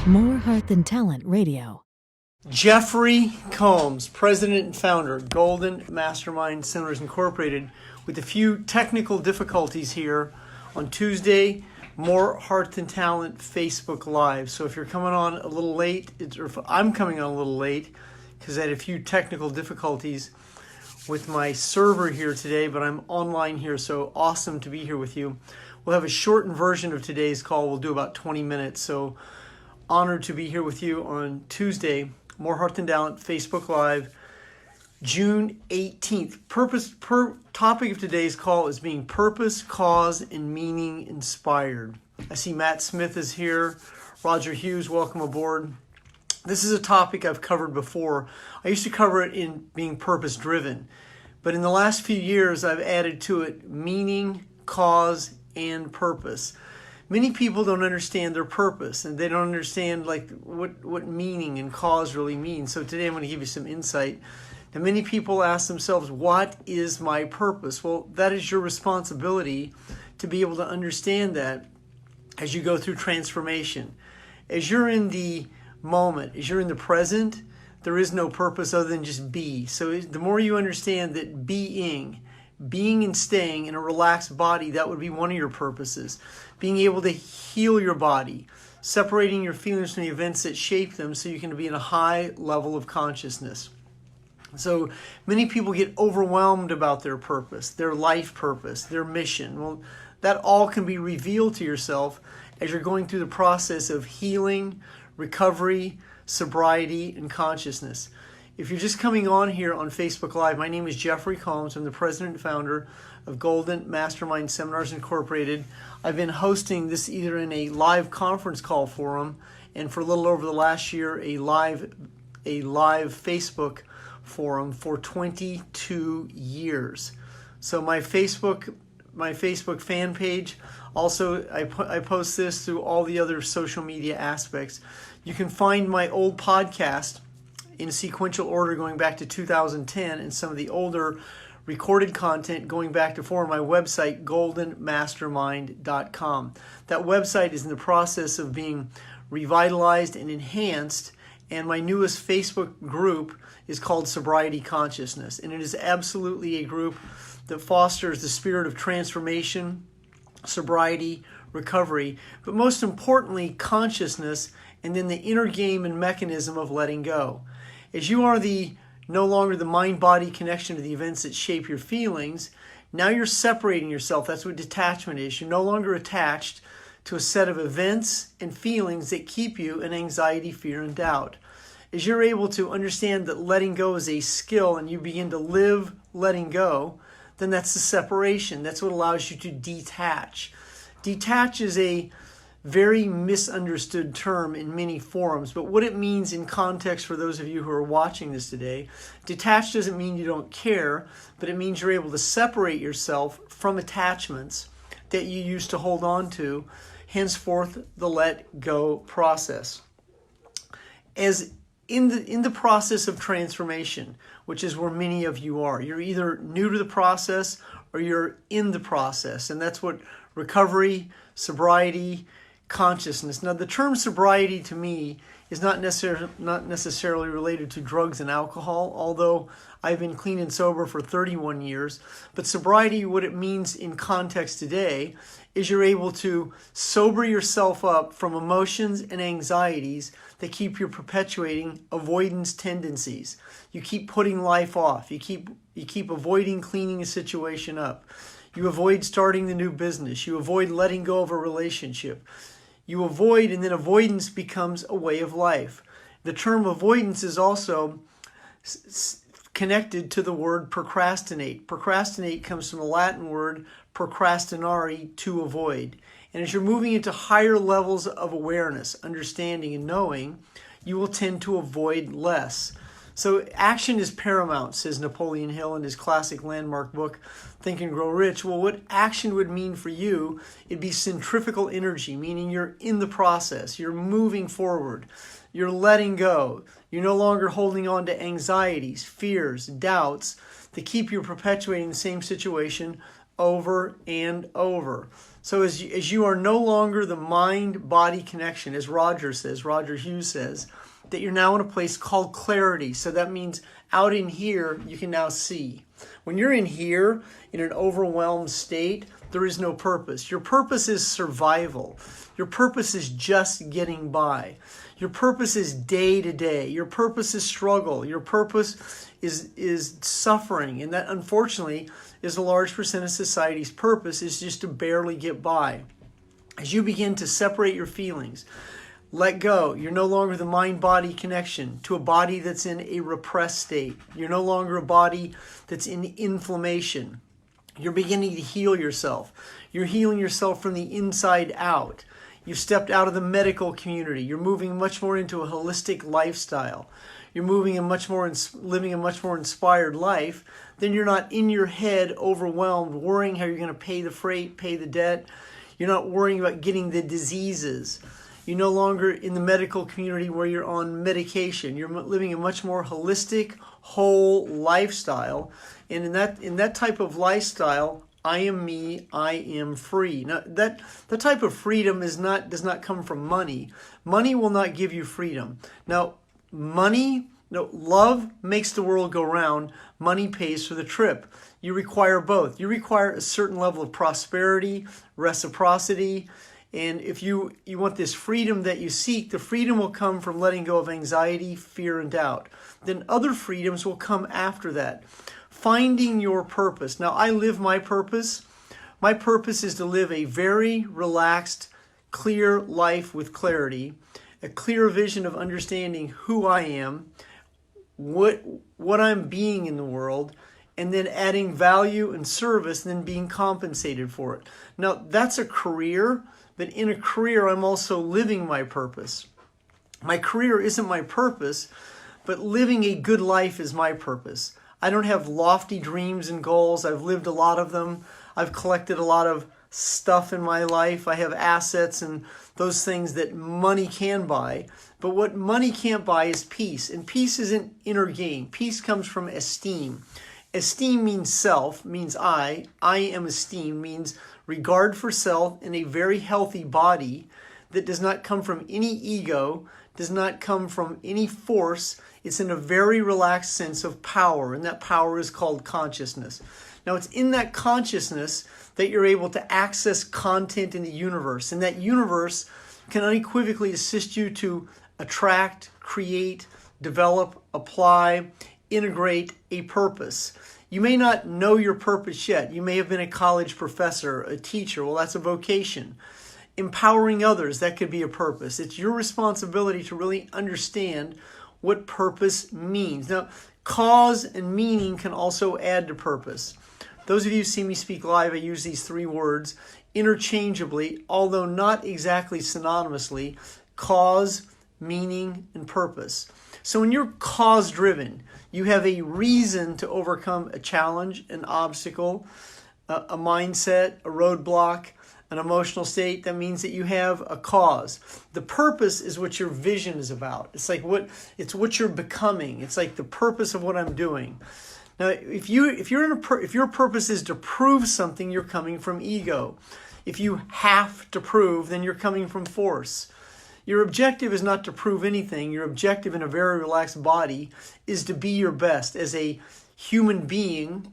More Heart Than Talent Radio. Jeffery Combs, president and founder, Golden Mastermind Seminars Incorporated, with a few technical difficulties here on Tuesday, More Heart Than Talent Facebook Live. So if you're coming on a little late, or if I'm coming on a little late, because I had a few technical difficulties with my server here today, but I'm online here, so awesome to be here with you. We'll have a shortened version of today's call. We'll do about 20 minutes, so honored to be here with you on Tuesday, More Heart Than Talent Facebook Live, June 18th. Topic of today's call is being purpose, cause, and meaning inspired. I see Matt Smith is here. Roger Hughes, welcome aboard. This is a topic I've covered before. I used to cover it in being purpose driven, but in the last few years I've added to it meaning, cause, and purpose. Many people don't understand their purpose, and they don't understand what meaning and cause really mean. So today I'm going to give you some insight. Now, many people ask themselves, what is my purpose? Well, that is your responsibility to be able to understand that as you go through transformation. As you're in the moment, as you're in the present, there is no purpose other than just be. So the more you understand that being and staying in a relaxed body, that would be one of your purposes. Being able to heal your body, separating your feelings from the events that shape them so you can be in a high level of consciousness. So many people get overwhelmed about their purpose, their life purpose, their mission. Well, that all can be revealed to yourself as you're going through the process of healing, recovery, sobriety, and consciousness. If you're just coming on here on Facebook Live, my name is Jeffery Combs. I'm the president and founder of Golden Mastermind Seminars Incorporated. I've been hosting this either in a live conference call forum and for a little over the last year, a live Facebook forum for 22 years. So my Facebook fan page, also I post this through all the other social media aspects. You can find my old podcast in sequential order going back to 2010 and some of the older recorded content going back to my website, goldenmastermind.com. That website is in the process of being revitalized and enhanced, and my newest Facebook group is called Sobriety Consciousness, and it is absolutely a group that fosters the spirit of transformation, sobriety, recovery, but most importantly, consciousness, and then the inner game and mechanism of letting go. As you are no longer the mind-body connection to the events that shape your feelings, now you're separating yourself. That's what detachment is. You're no longer attached to a set of events and feelings that keep you in anxiety, fear, and doubt. As you're able to understand that letting go is a skill and you begin to live letting go, then that's the separation. That's what allows you to detach. Detach is a very misunderstood term in many forums, but what it means in context for those of you who are watching this today, detached doesn't mean you don't care, but it means you're able to separate yourself from attachments that you used to hold on to, henceforth the let go process. As in the process of transformation, which is where many of you are, you're either new to the process or you're in the process, and that's what recovery, sobriety, consciousness. Now, the term sobriety to me is not necessarily related to drugs and alcohol, although I've been clean and sober for 31 years. But sobriety, what it means in context today, is you're able to sober yourself up from emotions and anxieties that keep you perpetuating avoidance tendencies. You keep putting life off. You keep avoiding cleaning a situation up. You avoid starting the new business. You avoid letting go of a relationship. You avoid, and then avoidance becomes a way of life. The term avoidance is also connected to the word procrastinate. Procrastinate comes from the Latin word procrastinare, to avoid. And as you're moving into higher levels of awareness, understanding, and knowing, you will tend to avoid less. So action is paramount, says Napoleon Hill in his classic landmark book, Think and Grow Rich. Well, what action would mean for you, it'd be centrifugal energy, meaning you're in the process, you're moving forward, you're letting go, you're no longer holding on to anxieties, fears, doubts that keep you perpetuating the same situation over and over. So as you are no longer the mind-body connection, as Roger Hughes says, that you're now in a place called clarity. So that means out in here, you can now see. When you're in here, in an overwhelmed state, there is no purpose. Your purpose is survival. Your purpose is just getting by. Your purpose is day to day. Your purpose is struggle. Your purpose is suffering. And that, unfortunately, is a large percent of society's purpose, is just to barely get by. As you begin to separate your feelings, let go. You're no longer the mind-body connection to a body that's in a repressed state. You're no longer a body that's in inflammation. You're beginning to heal yourself. You're healing yourself from the inside out. You've stepped out of the medical community. You're moving much more into a holistic lifestyle. You're moving living a much more inspired life. Then you're not in your head overwhelmed, worrying how you're going to pay the freight, pay the debt. You're not worrying about getting the diseases. You're no longer in the medical community where you're on medication. You're living a much more holistic, whole lifestyle. And in that type of lifestyle, I am me, I am free. Now, that type of freedom does not come from money. Money will not give you freedom. Now, love makes the world go round. Money pays for the trip. You require both. You require a certain level of prosperity, reciprocity, and if you want this freedom that you seek, the freedom will come from letting go of anxiety, fear, and doubt. Then other freedoms will come after that. Finding your purpose. Now, I live my purpose. My purpose is to live a very relaxed, clear life with clarity, a clear vision of understanding who I am, what I'm being in the world, and then adding value and service, and then being compensated for it. Now, that's a career. But in a career, I'm also living my purpose. My career isn't my purpose, but living a good life is my purpose. I don't have lofty dreams and goals. I've lived a lot of them. I've collected a lot of stuff in my life. I have assets and those things that money can buy. But what money can't buy is peace. And peace isn't inner gain. Peace comes from esteem. Esteem means self, means I. I am esteemed, means regard for self in a very healthy body that does not come from any ego, does not come from any force. It's in a very relaxed sense of power, and that power is called consciousness. Now, it's in that consciousness that you're able to access content in the universe, and that universe can unequivocally assist you to attract, create, develop, apply, integrate a purpose. You may not know your purpose yet. You may have been a college professor, a teacher. Well, that's a vocation. Empowering others, that could be a purpose. It's your responsibility to really understand what purpose means. Now, cause and meaning can also add to purpose. Those of you who see me speak live, I use these three words interchangeably, although not exactly synonymously: cause, meaning, and purpose. So when you're cause-driven, you have a reason to overcome a challenge, an obstacle, a mindset, a roadblock, an emotional state. That means that you have a cause. The purpose is what your vision is about. It's like what you're becoming. It's like the purpose of what I'm doing. Now, if your purpose is to prove something, you're coming from ego. If you have to prove, then you're coming from force. Your objective is not to prove anything. Your objective in a very relaxed body is to be your best as a human being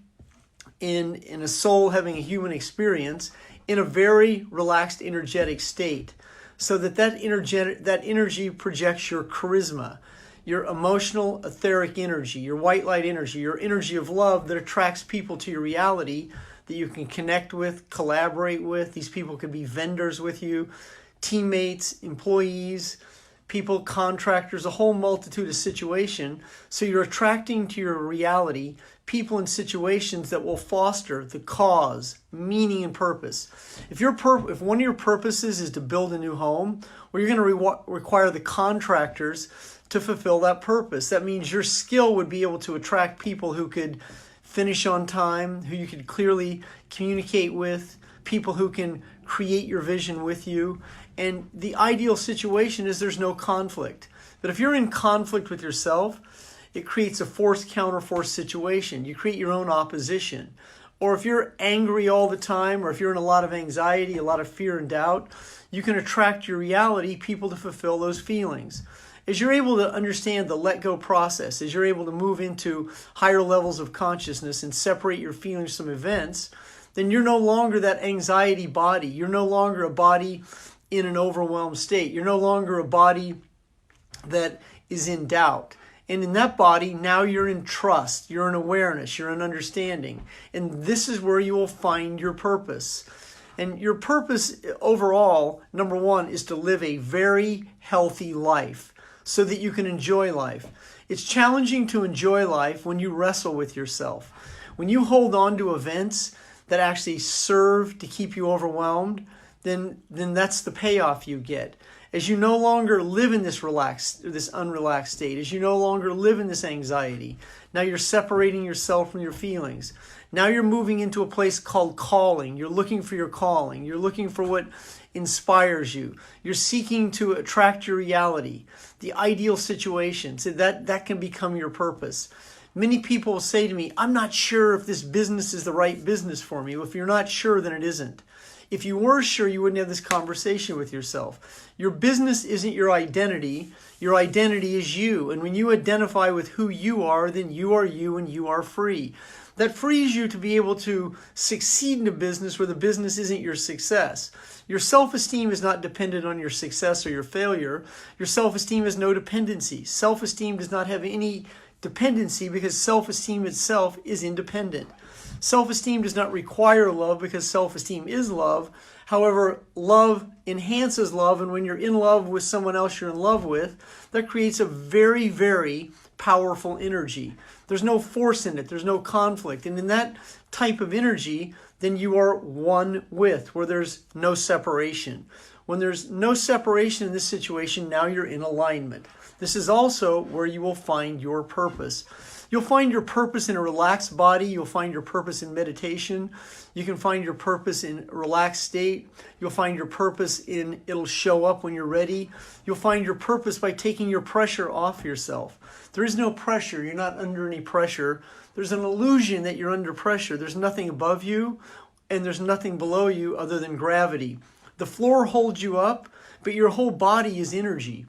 in a soul having a human experience in a very relaxed, energetic state, so that energy projects your charisma, your emotional, etheric energy, your white light energy, your energy of love that attracts people to your reality that you can connect with, collaborate with. These people could be vendors with you, teammates, employees, people, contractors, a whole multitude of situations. So you're attracting to your reality people and situations that will foster the cause, meaning, and purpose. If one of your purposes is to build a new home, well, you're going to require the contractors to fulfill that purpose. That means your skill would be able to attract people who could finish on time, who you could clearly communicate with, people who can create your vision with you. And the ideal situation is there's no conflict. But if you're in conflict with yourself, it creates a force-counterforce situation. You create your own opposition. Or if you're angry all the time, or if you're in a lot of anxiety, a lot of fear and doubt, you can attract your reality people to fulfill those feelings. As you're able to understand the let go process, as you're able to move into higher levels of consciousness and separate your feelings from events, then you're no longer that anxiety body. You're no longer a body in an overwhelmed state. You're no longer a body that is in doubt. And in that body, now you're in trust, you're in awareness, you're in understanding. And this is where you will find your purpose. And your purpose overall, number one, is to live a very healthy life so that you can enjoy life. It's challenging to enjoy life when you wrestle with yourself. When you hold on to events that actually serve to keep you overwhelmed, then that's the payoff you get. As you no longer live in this unrelaxed state, as you no longer live in this anxiety, now you're separating yourself from your feelings. Now you're moving into a place called calling. You're looking for your calling. You're looking for what inspires you. You're seeking to attract your reality, the ideal situation, so that can become your purpose. Many people will say to me, I'm not sure if this business is the right business for me. Well, if you're not sure, then it isn't. If you were sure, you wouldn't have this conversation with yourself. Your business isn't your identity. Your identity is you. And when you identify with who you are, then you are you and you are free. That frees you to be able to succeed in a business where the business isn't your success. Your self-esteem is not dependent on your success or your failure. Your self-esteem has no dependency. Self-esteem does not have any dependency because self-esteem itself is independent. Self-esteem does not require love because self-esteem is love. However, love enhances love, and when you're in love with someone else you're in love with, that creates a very, very powerful energy. There's no force in it. There's no conflict. And in that type of energy, then you are one with, where there's no separation. When there's no separation in this situation, now you're in alignment. This is also where you will find your purpose. You'll find your purpose in a relaxed body. You'll find your purpose in meditation. You can find your purpose in a relaxed state. You'll find your purpose in it'll show up when you're ready. You'll find your purpose by taking your pressure off yourself. There is no pressure. You're not under any pressure. There's an illusion that you're under pressure. There's nothing above you and there's nothing below you other than gravity. The floor holds you up, but your whole body is energy.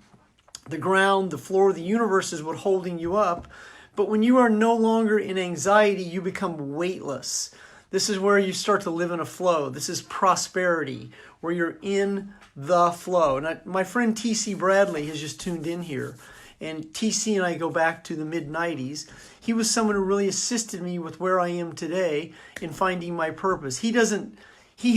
The ground, the floor, the universe is what holding you up. But when you are no longer in anxiety, you become weightless. This is where you start to live in a flow. This is prosperity, where you're in the flow. And my friend T.C. Bradley has just tuned in here. And T.C. and I go back to the mid-90s. He was someone who really assisted me with where I am today in finding my purpose. He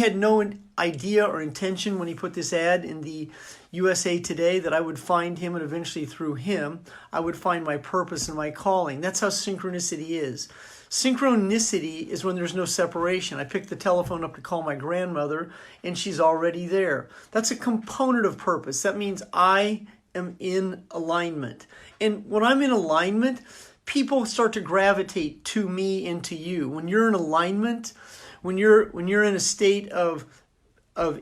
had no idea or intention when he put this ad in the USA Today that I would find him, and eventually through him, I would find my purpose and my calling. That's how synchronicity is. Synchronicity is when there's no separation. I picked the telephone up to call my grandmother, and she's already there. That's a component of purpose. That means I am in alignment. And when I'm in alignment, people start to gravitate to me and to you. When you're in alignment, when you're in a state of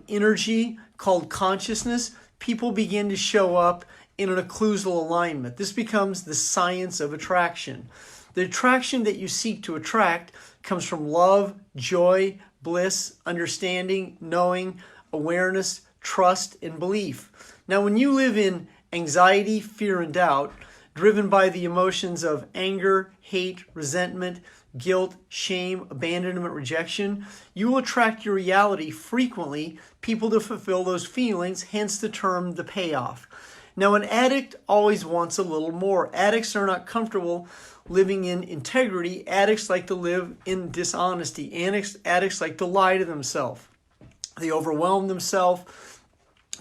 energy called consciousness, people begin to show up in an occlusal alignment. This becomes the science of attraction. The attraction that you seek to attract comes from love, joy, bliss, understanding, knowing, awareness, trust, and belief. Now, when you live in anxiety, fear, and doubt, driven by the emotions of anger, hate, resentment, guilt, shame, abandonment, rejection, you will attract your reality frequently people to fulfill those feelings, hence the term the payoff. Now, an addict always wants a little more. Addicts are not comfortable living in integrity. Addicts like to live in dishonesty. Addicts like to lie to themselves. They overwhelm themselves.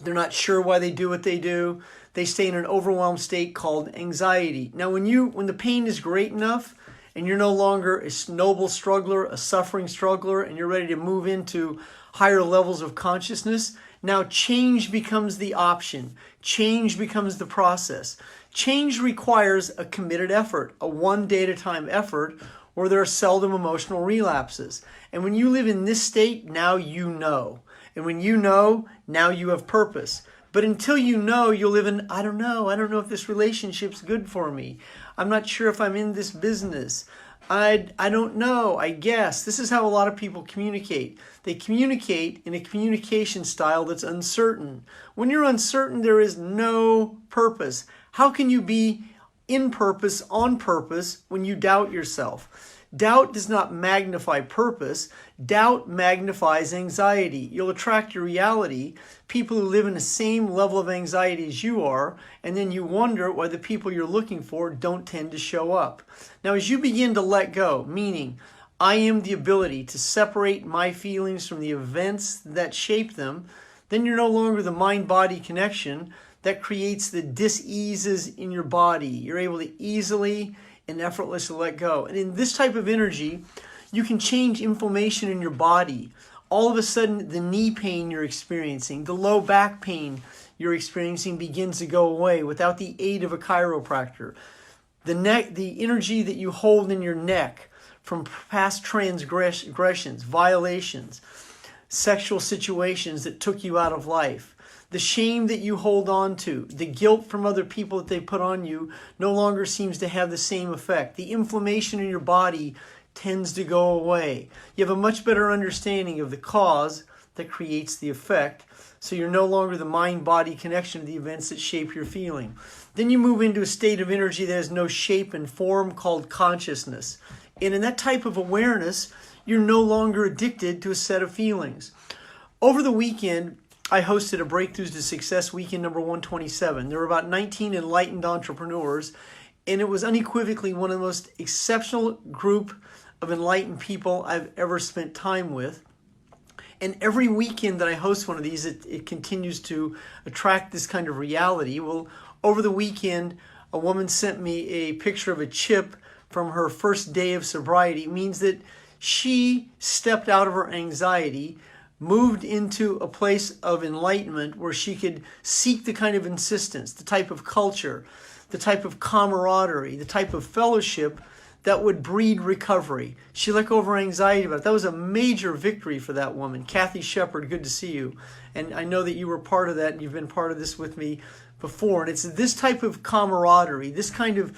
They're not sure why they do what they do. They stay in an overwhelmed state called anxiety. Now, when the pain is great enough, and you're no longer a noble struggler, a suffering struggler, and you're ready to move into higher levels of consciousness, now change becomes the option. Change becomes the process. Change requires a committed effort, a one day at a time effort, where there are seldom emotional relapses. And when you live in this state, now you know. And when you know, now you have purpose. But until you know, you'll live in, I don't know if this relationship's good for me. I'm not sure if I'm in this business. I don't know, I guess. This is how a lot of people communicate. They communicate in a communication style that's uncertain. When you're uncertain, there is no purpose. How can you be in purpose, on purpose, when you doubt yourself? Doubt does not magnify purpose. Doubt magnifies anxiety. You'll attract your reality, people who live in the same level of anxiety as you are, and then you wonder why the people you're looking for don't tend to show up. Now, as you begin to let go, meaning I am the ability to separate my feelings from the events that shape them, then you're no longer the mind-body connection that creates the dis-eases in your body. You're able to easily and effortlessly let go. And in this type of energy, you can change inflammation in your body. All of a sudden, the knee pain you're experiencing, the low back pain you're experiencing begins to go away without the aid of a chiropractor. The energy that you hold in your neck from past transgressions, violations, sexual situations that took you out of life, the shame that you hold on to, the guilt from other people that they put on you no longer seems to have the same effect. The inflammation in your body tends to go away. You have a much better understanding of the cause that creates the effect, so you're no longer the mind-body connection to the events that shape your feeling. Then you move into a state of energy that has no shape and form called consciousness. And in that type of awareness, you're no longer addicted to a set of feelings. Over the weekend, I hosted a Breakthroughs to Success weekend number 127. There were about 19 enlightened entrepreneurs, and it was unequivocally one of the most exceptional group of enlightened people I've ever spent time with. And every weekend that I host one of these, it continues to attract this kind of reality. Well, over the weekend, a woman sent me a picture of a chip from her first day of sobriety. It means that she stepped out of her anxiety, moved into a place of enlightenment where she could seek the kind of insistence, the type of culture, the type of camaraderie, the type of fellowship that would breed recovery. She let go of her anxiety about it. That was a major victory for that woman. Kathy Shepard, good to see you. And I know that you were part of that, and you've been part of this with me before. And it's this type of camaraderie, this kind of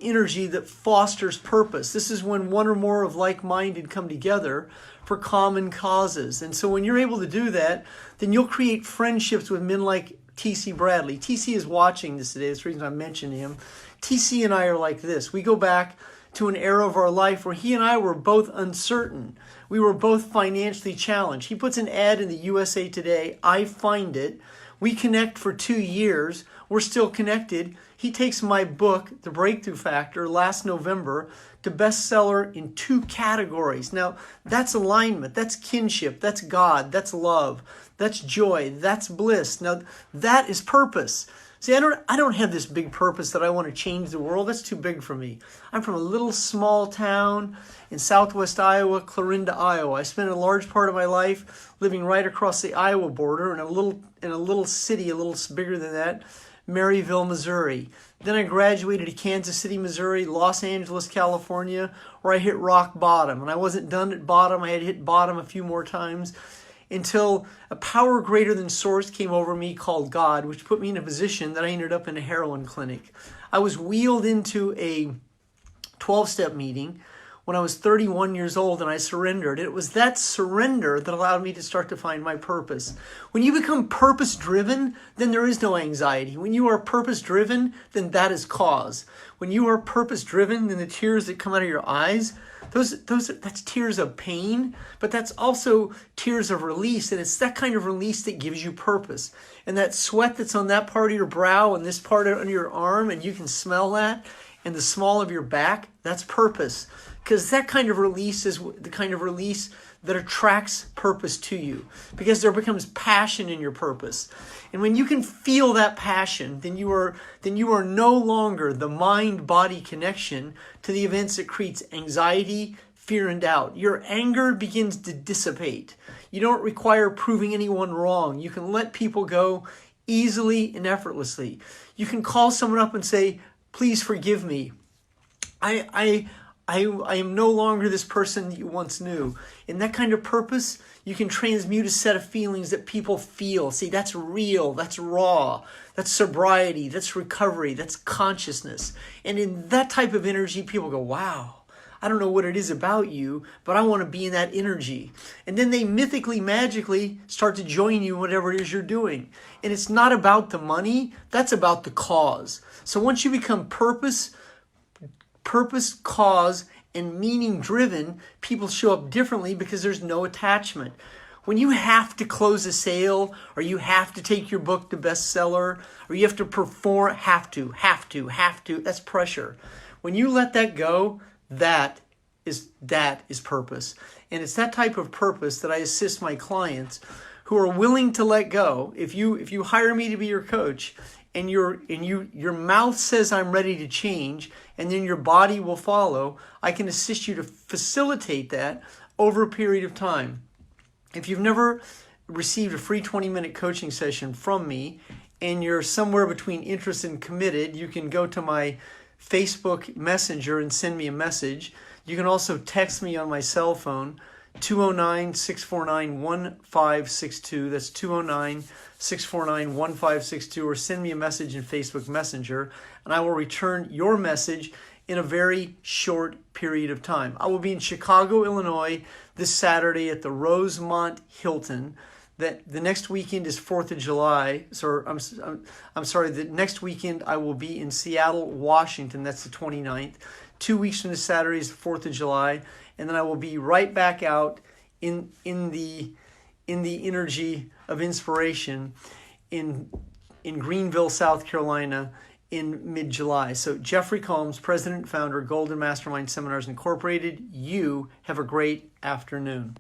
energy that fosters purpose. This is when one or more of like-minded come together for common causes. And so when you're able to do that, then you'll create friendships with men like T.C. Bradley. T.C. is watching this today. That's the reason I mentioned him. T.C. and I are like this. We go back to an era of our life where he and I were both uncertain. We were both financially challenged. He puts an ad in the USA Today. I find it. We connect for 2 years. We're still connected. He takes my book, The Breakthrough Factor, last November to bestseller in 2 categories. Now, that's alignment, that's kinship, that's God, that's love, that's joy, that's bliss. Now, that is purpose. See, I don't have this big purpose that I want to change the world. That's too big for me. I'm from a little small town in southwest Iowa, Clarinda, Iowa. I spent a large part of my life living right across the Iowa border in a little city, a little bigger than that, Maryville, Missouri. Then I graduated to Kansas City, Missouri, Los Angeles, California, where I hit rock bottom. And I wasn't done at bottom. I had hit bottom a few more times until a power greater than source came over me called God, which put me in a position that I ended up in a heroin clinic. I was wheeled into a 12-step meeting when I was 31 years old, and I surrendered. It was that surrender that allowed me to start to find my purpose. When you become purpose-driven, then there is no anxiety. When you are purpose-driven, then that is cause. When you are purpose-driven, then the tears that come out of your eyes, that's tears of pain, but that's also tears of release, and it's that kind of release that gives you purpose. And that sweat that's on that part of your brow and this part under your arm, and you can smell that, and the small of your back, that's purpose. Because that kind of release is the kind of release that attracts purpose to you. Because there becomes passion in your purpose. And when you can feel that passion, then you are no longer the mind-body connection to the events that creates anxiety, fear, and doubt. Your anger begins to dissipate. You don't require proving anyone wrong. You can let people go easily and effortlessly. You can call someone up and say, "Please forgive me. I am no longer this person that you once knew." In that kind of purpose, you can transmute a set of feelings that people feel. See, that's real, that's raw, that's sobriety, that's recovery, that's consciousness. And in that type of energy, people go, wow, I don't know what it is about you, but I want to be in that energy. And then they mythically, magically start to join you, whatever it is you're doing. And it's not about the money, that's about the cause. So once you become purpose, cause, and meaning driven, people show up differently because there's no attachment. When you have to close a sale, or you have to take your book to bestseller, or you have to perform, have to, that's pressure. When you let that go, that is purpose. And it's that type of purpose that I assist my clients who are willing to let go. If you hire me to be your coach, and your mouth says I'm ready to change, and then your body will follow, I can assist you to facilitate that over a period of time. If you've never received a free 20-minute coaching session from me, and you're somewhere between interested and committed, you can go to my Facebook Messenger and send me a message. You can also text me on my cell phone, 209-649-1562. That's 209-649-1562, or send me a message in Facebook Messenger, and I will return your message in a very short period of time. I will be in Chicago, Illinois this Saturday at the Rosemont Hilton. That the next weekend is 4th of July. So I'm sorry, the next weekend I will be in Seattle, Washington. That's the 29th. 2 weeks from this Saturday is the 4th of July. And then I will be right back out in the energy of inspiration in Greenville, South Carolina in mid-July. So Jeffery Combs, president and founder, Golden Mastermind Seminars Incorporated. You have a great afternoon.